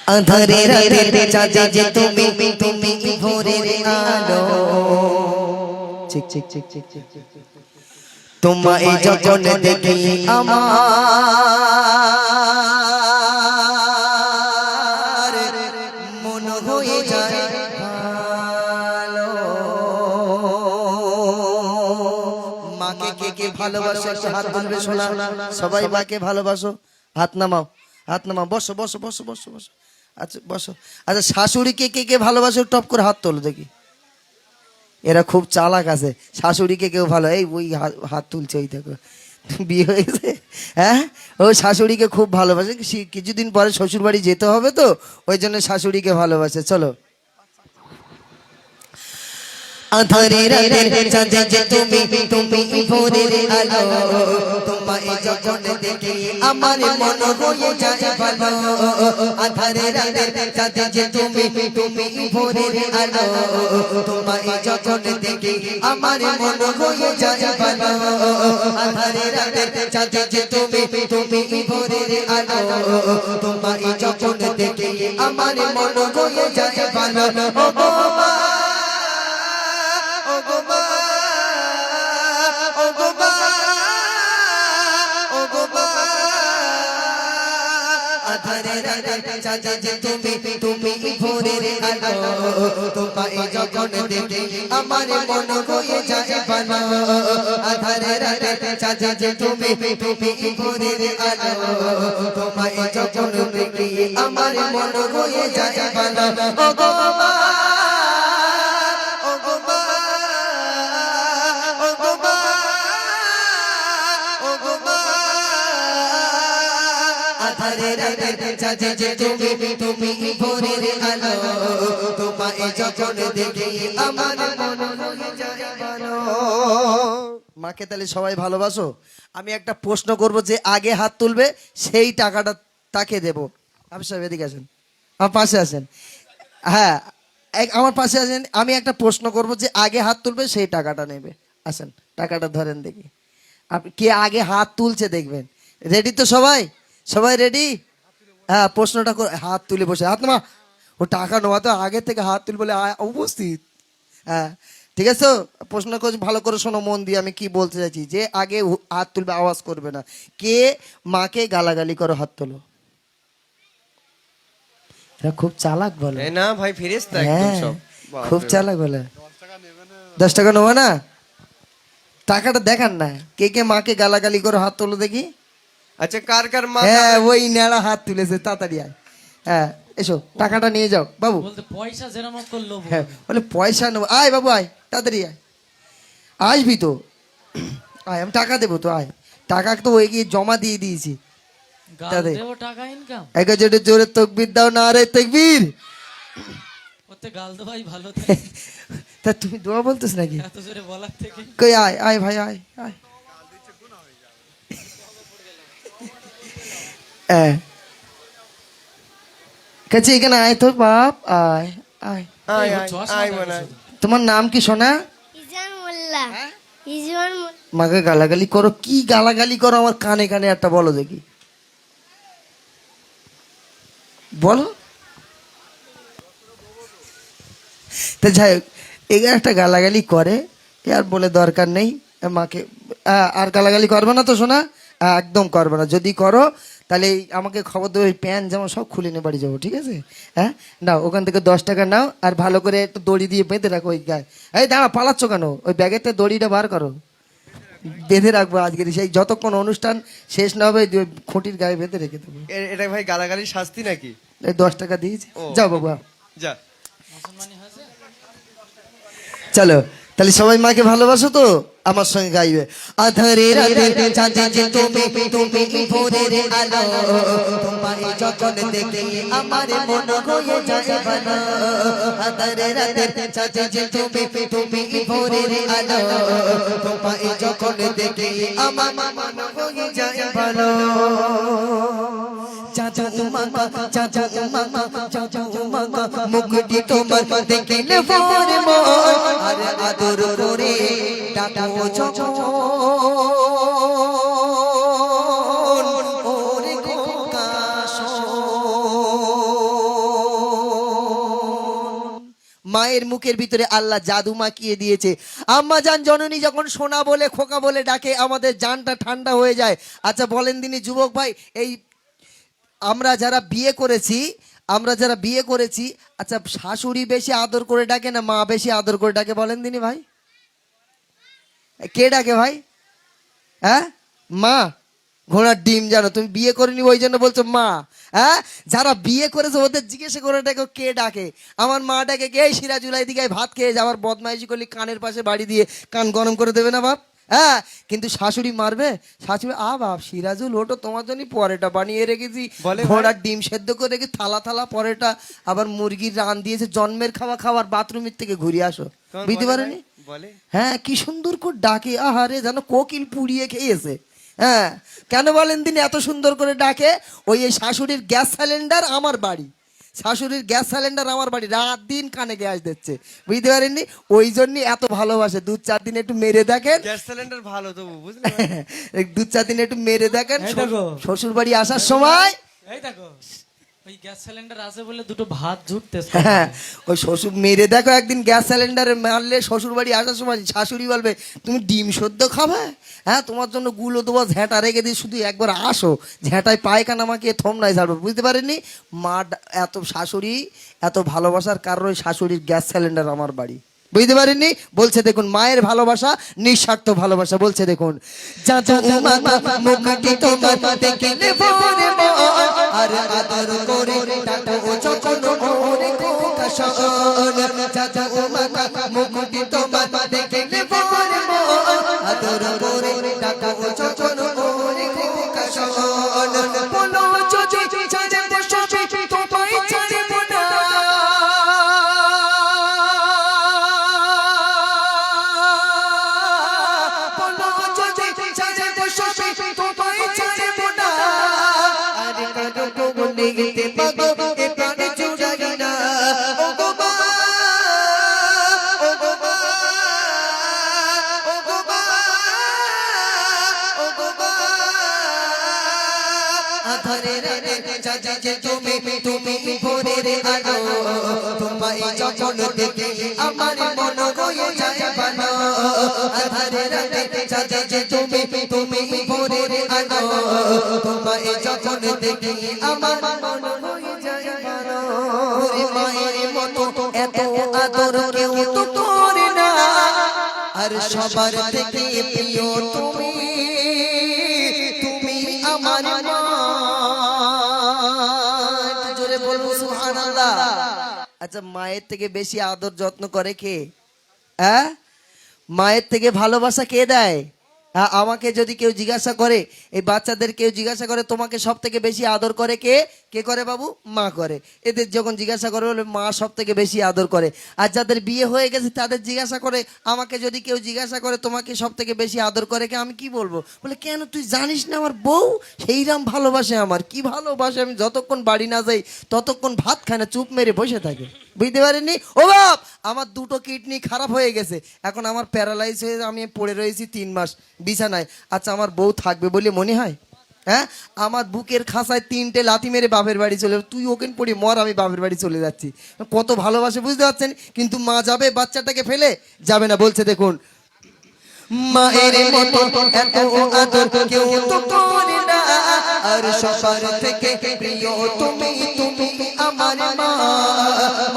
আঁধারে রাতের চাঁদে যে তুমি তুমি ভোরের আলো ঠিক ঠিক ঠিক ঠিক ঠিক তোমায় যখন দেখি আমার মন হয়ে যায় ভালো। মাকে কে কে ভালোবাসে হাত তুলবে শোনা, সবাই মাকে ভালোবাসো, হাত নামাও, হাত নামাও, বসো বসো বসো বসো বসো, আচ্ছা বসো। আচ্ছা শাশুড়িকে কে কে ভালোবাসো টপ করে হাত তোলো দেখি। এরা খুব চালাক আছে, শাশুড়িকে কেউ ভালো, এই ওই হাত তুলছে, ওই দেখো বিয়ে হয়ে গেছে, হ্যাঁ ও শাশুড়িকে খুব ভালোবাসে, কিছুদিন পরে শ্বশুর বাড়ি যেতে হবে তো ওই জন্য শাশুড়িকে ভালোবাসে। চলো। আঁধারে রাতের চাঁদে যে তুমি তুমি ভোরের আলো, তোমায় যখন দেখি আমার মন হয়ে যায় ভালো। আঁধারে রাতের চাঁদে যে তুমি তুমি ভোরের আলো, তোমায় যখন দেখি আমার মন হয়ে যায় ভালো। আঁধারে রাতের চাঁদে যে তুমি তুমি ভোরের আলো, তোমায় যখন দেখি আমার মন হয়ে যায় ভালো। আঁধারে রাতের চাঁদে যে তুমি তুমি ভোরের আলো, তোমায় যখন দেখি আমার মন হয়ে যায় ভালো। আঁধারে রাতের চাঁদে যে তুমি তুমি ভোরের আলো, তোমায় যখন দেখি আমার মন হয়ে যায় ভালো। ও গো মা, ও গো মা, ও গো মা, ও গো মা। আঁধারে রাতের চাঁদে যে তুমি তুমি ভোরের আলো, তোমায় যখন দেখি আমার মন হয়ে যায় ভালো। মাকে তাহলে সবাই ভালোবাসো। আমি একটা প্রশ্ন করব, যে আগে হাত তুলবে সেই টাকাটা তাকে দেব। আপনি সব এদিকে আসেন, আমার পাশে আসেন, হ্যাঁ আমার পাশে আসেন। আমি একটা প্রশ্ন করব, যে আগে হাত তুলবে সেই টাকাটা নেবে। আসেন, টাকাটা ধরেন দেখি। আপনি কে আগে হাত তুলছে দেখবেন। রেডি তো সবাই? সবাই রেডি? হ্যাঁ, প্রশ্নটা হাত তুলে বসে, হাত নামা। ও টাকা নেওয়া তো আগে থেকে হাত তুল বলে উপস্থিত। হ্যাঁ ঠিক আছে, প্রশ্ন করছি ভালো করে শোনো মন দিয়ে, আমি কি বলতে চাইছি। যে আগে হাত তুলবে, আওয়াজ করবে না। কে মাকে গালাগালি করো, হাত তোলো। খুব চালাক বলে না ভাই, ফেরেশতা একদম সব। খুব চালাক বলে। 10 টাকা নেবো না, টাকাটা দেখান না। কে কে মাকে গালাগালি করো, হাত তোলো দেখি। আচ্ছা, কার কার মা? হ্যাঁ ওই নেড়া হাত তুলেছে, তাড়াতাড়ি আয়। হ্যাঁ এসো, টাকাটা নিয়ে যাও বাবু। বলতে পয়সা যেরকম করলো, হ্যাঁ বলে পয়সা নেবো। আয় বাবু আয়, তাড়াতাড়ি আয়, আসবি তো, আয় আমি টাকা দেবো তো, আয়। টাকা তো ওই গিয়ে জমা দিয়ে দিয়েছি। টাকা ইনকাম এক জোরে জোরে তকবির দাও না, রে তকবির। ওতে গাল দেওয়াই ভালো। তা তুমি দোয়া বলতেছ নাকি? এত জোরে বলার থেকে কই আয় আয় ভাই আয় আয়। কাছে এখানে আয় তো বাপ, আয় আয় আয় আয় মনে হয়। তোমার নাম কি সোনা? ইজান মোল্লা। ইজান মাকে গালাগালি করো, কি গালাগালি করো আমার কানে কানে একটা বলো দেখি, বলো। তা যাই হোক, এখানে একটা গালাগালি করে, আর বলে দরকার নেই মাকে। আর গালাগালি করবে না তো শোনা, একদম করবে না। যদি করো তাহলে আমাকে খবর দেবে, ওই প্যান্ট যেমন সব খুলে নিয়ে বাড়ি যাবো, ঠিক আছে? হ্যাঁ নাও, ওখান থেকে 10 টাকা নাও, আর ভালো করে একটু দড়ি দিয়ে বেঁধে রাখো ওই গায়ে। এই দাঁড়া, পালাচ্ছ কেন? ওই ব্যাগেতে দড়িটা বার করো, বেঁধে রাখবো আজকে, সেই যতক্ষণ অনুষ্ঠান শেষ না হবে খুঁটির গায়ে বেঁধে রেখে দেবো। এটা ভাই গালাগালির শাস্তি নাকি? এই 10 টাকা দিয়েছি, যাও বাবু যা। চলো তাহলে সবাই মাকে ভালোবাসো তো, আমার সঙ্গে গাইবে। আঁধারে রাতের চাঁদে যে তুমি তুমি ভোরের আলো, তোমায় যখন দেখি আমার মন হয়ে যায় ভালো। আঁধারে রাতের চাঁদে যে তুমি তুমি ভোরের আলো, তোমায় যখন দেখি আমার মন হয়ে যায় ভালো। চাচা মামা চাচা মামা চাচা মামা, মুকুটি তোমার দেখিলে ভোরে মন, আর আদর করে ডাকো যখন ওরে খোকা শোন। মায়ের মুখের ভিতরে আল্লাহ জাদু মাখিয়ে দিয়েছে। আম্মা জান জননী যখন সোনা বলে খোকা বলে ডাকে আমাদের জানটা ঠান্ডা হয়ে যায়। আচ্ছা বলেন দিনই যুবক ভাই, এই আমরা যারা বিয়ে করেছি, আচ্ছা শাশুড়ি বেশি আদর করে ডাকে না মা বেশি আদর করে ডাকে বলেন দিনই ভাই? কে ডাকে ভাই? হ্যাঁ, মা। ঘোড়ার ডিম জানো, তুমি বিয়ে করেনি ওই জন্য বলছো মা। হ্যাঁ, যারা বিয়ে করেছে ওদের জিজ্ঞেস করে ডাকে কে ডাকে। আমার মা ডাকে, কে সিরাজুল দিকে ভাত খেয়ে যাওয়ার বদমাইশি করলি কানের পাশে বাড়ি দিয়ে কান গরম করে দেবে না বাপ? হ্যাঁ, কিন্তু শাশুড়ি মারবে? শাশুড়ি বাপ সিরাজুল ওটো তোমার জন্য পরেটা বানিয়ে রেখেছি, বলে ভাই? ঘোড়ার ডিম সেদ্ধ করে রেখে থালা থালা পরেটা, আবার মুরগির রান দিয়েছে, জন্মের খাবার বাথরুমের থেকে ঘুরে আসো। তোমার বুঝতে বলে পারেনি? ভাই? বলে হ্যাঁ, কি সুন্দর করে ডাকে, আহারে যেন কোকিল পুড়িয়ে খেয়েছে। হ্যাঁ, কেন বলেন দিন এত সুন্দর করে ডাকে? ওই এই শাশুড়ির গ্যাস সিলিন্ডার আমার বাড়ি, রাত দিন কানে গ্যাস দিচ্ছে, বুঝতে পারেননি? ওই জন্যই এত ভালোবাসে। 2-4 দিন একটু মেরে দেখেন, গ্যাস সিলিন্ডার ভালো তবু বুঝলে? 2-4 দিন একটু মেরে দেখেন, এই দেখো। শ্বশুর বাড়ি আসার সময়। এই দেখো, ওই গ্যাস সিলিন্ডার আছে বলে দুটো ভাত জুটতেছে। হ্যাঁ, ওই শ্বশুর মেরে দেখো একদিন গ্যাস সিলিন্ডারে মারলে শ্বশুর বাড়ি আসার সময় শাশুড়ি বলবে তুমি ডিম সদ্য খাবে? হ্যাঁ, তোমার জন্য গুলো দেবো, ঝ্যাঁটা রেখে দিয়ে শুধু একবার আসো, ঝ্যাঁটায় পায়খানা মাখিয়ে থমনায় ছাড়বো। বুঝতে পারেননি? মা এত শাশুড়ি এত ভালোবাসার কারণ ওই শাশুড়ির গ্যাস সিলিন্ডার আমার বাড়ি। বুঝতে পারেননি? বলছে দেখুন মায়ের ভালোবাসা নিঃস্বার্থ ভালোবাসা। বলছে দেখুন, আর আদর করে ডাকো যখন ওরে খোকা শোন, চাচা ও মামা মুকুটি তোমার দেখলে পরে আদর করে ডাকো যখন ওরে খোকা শোন, বলো যদি চাচা বসে তোমায় ছাড়ব না, বলো যদি চাচা বসে তোমায় ছাড়ব না, আরে কারো বলে গেতে পাগো এ প্রাণে জুড়াই না, ও গো মা, ও গো মা, ও গো মা, ও গো মা, আধারে রাতে জাগে তুমি ভোরের আলো, তোমায় যখন দেখি আমার মন হয়ে যায় ভালো, আধারে রাতে জাগে তুমি ভোরের আলো, তোমায় যখন দেখি আমার মন হয়ে যায় ভালো, মায়ের মতো এত আদর কেউ তো করে না, আর সবার থেকে প্রিয় তুমি আমার মা। একটু জোরে বলবো সুবহানাল্লাহ। আচ্ছা মায়ের থেকে বেশি আদর যত্ন করে কে? হ্যাঁ, মায়ের থেকে ভালোবাসা কে দেয়? হ্যাঁ, আমাকে যদি কেউ জিজ্ঞাসা করে, এই বাচ্চাদের কেউ জিজ্ঞাসা করে তোমাকে সব থেকে বেশি আদর করে কে? কে করে বাবু? মা করে। এদের যখন জিজ্ঞাসা করে বলে মা সব থেকে বেশি আদর করে। আর যাদের বিয়ে হয়ে গেছে তাদের জিজ্ঞাসা করে, আমাকে যদি কেউ জিজ্ঞাসা করে তোমাকে সব থেকে বেশি আদর করে কে? আমি কি বলবো? বলে কেন তুই জানিস না আমার বউ সেইরাম ভালোবাসে, আমার কি ভালোবাসে, আমি যতক্ষণ বাড়ি না যাই ততক্ষণ ভাত খায় না, চুপ মেরে বসে থাকে। বুঝতে পারেননি? ও বাপ, আমার 2টো কিডনি খারাপ হয়ে গেছে, এখন আমার প্যারালাইজ হয়ে আমি পড়ে রয়েছি 3 মাস বিছানায়। আচ্ছা আমার বউ থাকবে বলে মনে হয়? হ্যাঁ, আমার বুকের খাঁচায় 3টে লাথি মেরে বাপের বাড়ি চলে, তুই ওখানে পড়ি মর, আমি বাপের বাড়ি চলে যাচ্ছি। কত ভালোবাসে বুঝতে পারছেন? কিন্তু মা যাবে বাচ্চাটাকে ফেলে? যাবে না। বলছে দেখুন, মায়ের মতো এত আদর কেউ তো করে না, আর সবার থেকে প্রিয় তুমি আমার মা,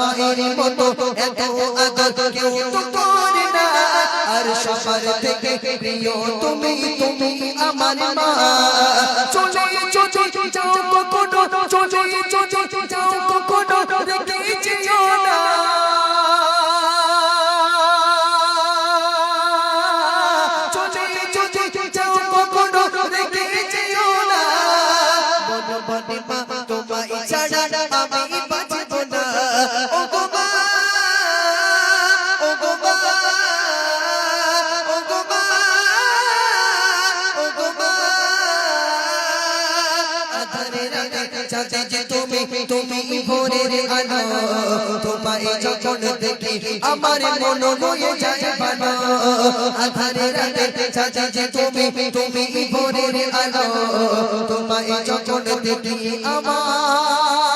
মায়ের মতো এত আদর কেউ তো করে না, আর সবার থেকে প্রিয় তুমি আমার মা। চলে যাও কখনো, চলে যাও কখনো, রেখে যেও না, তোমায় ছাড়া আমি বাঁচব না, ও গো মা, ও গো মা, ও গো মা, ও গো মা, আধারে রাতে জাগে তুমি ভোরের আলো, তোমায় যখন দেখি আমার মন হয়ে যায় ভালো, আধারে রাতে জাগে তুমি ভোরের আলো, তোমায় যখন দেখি আমার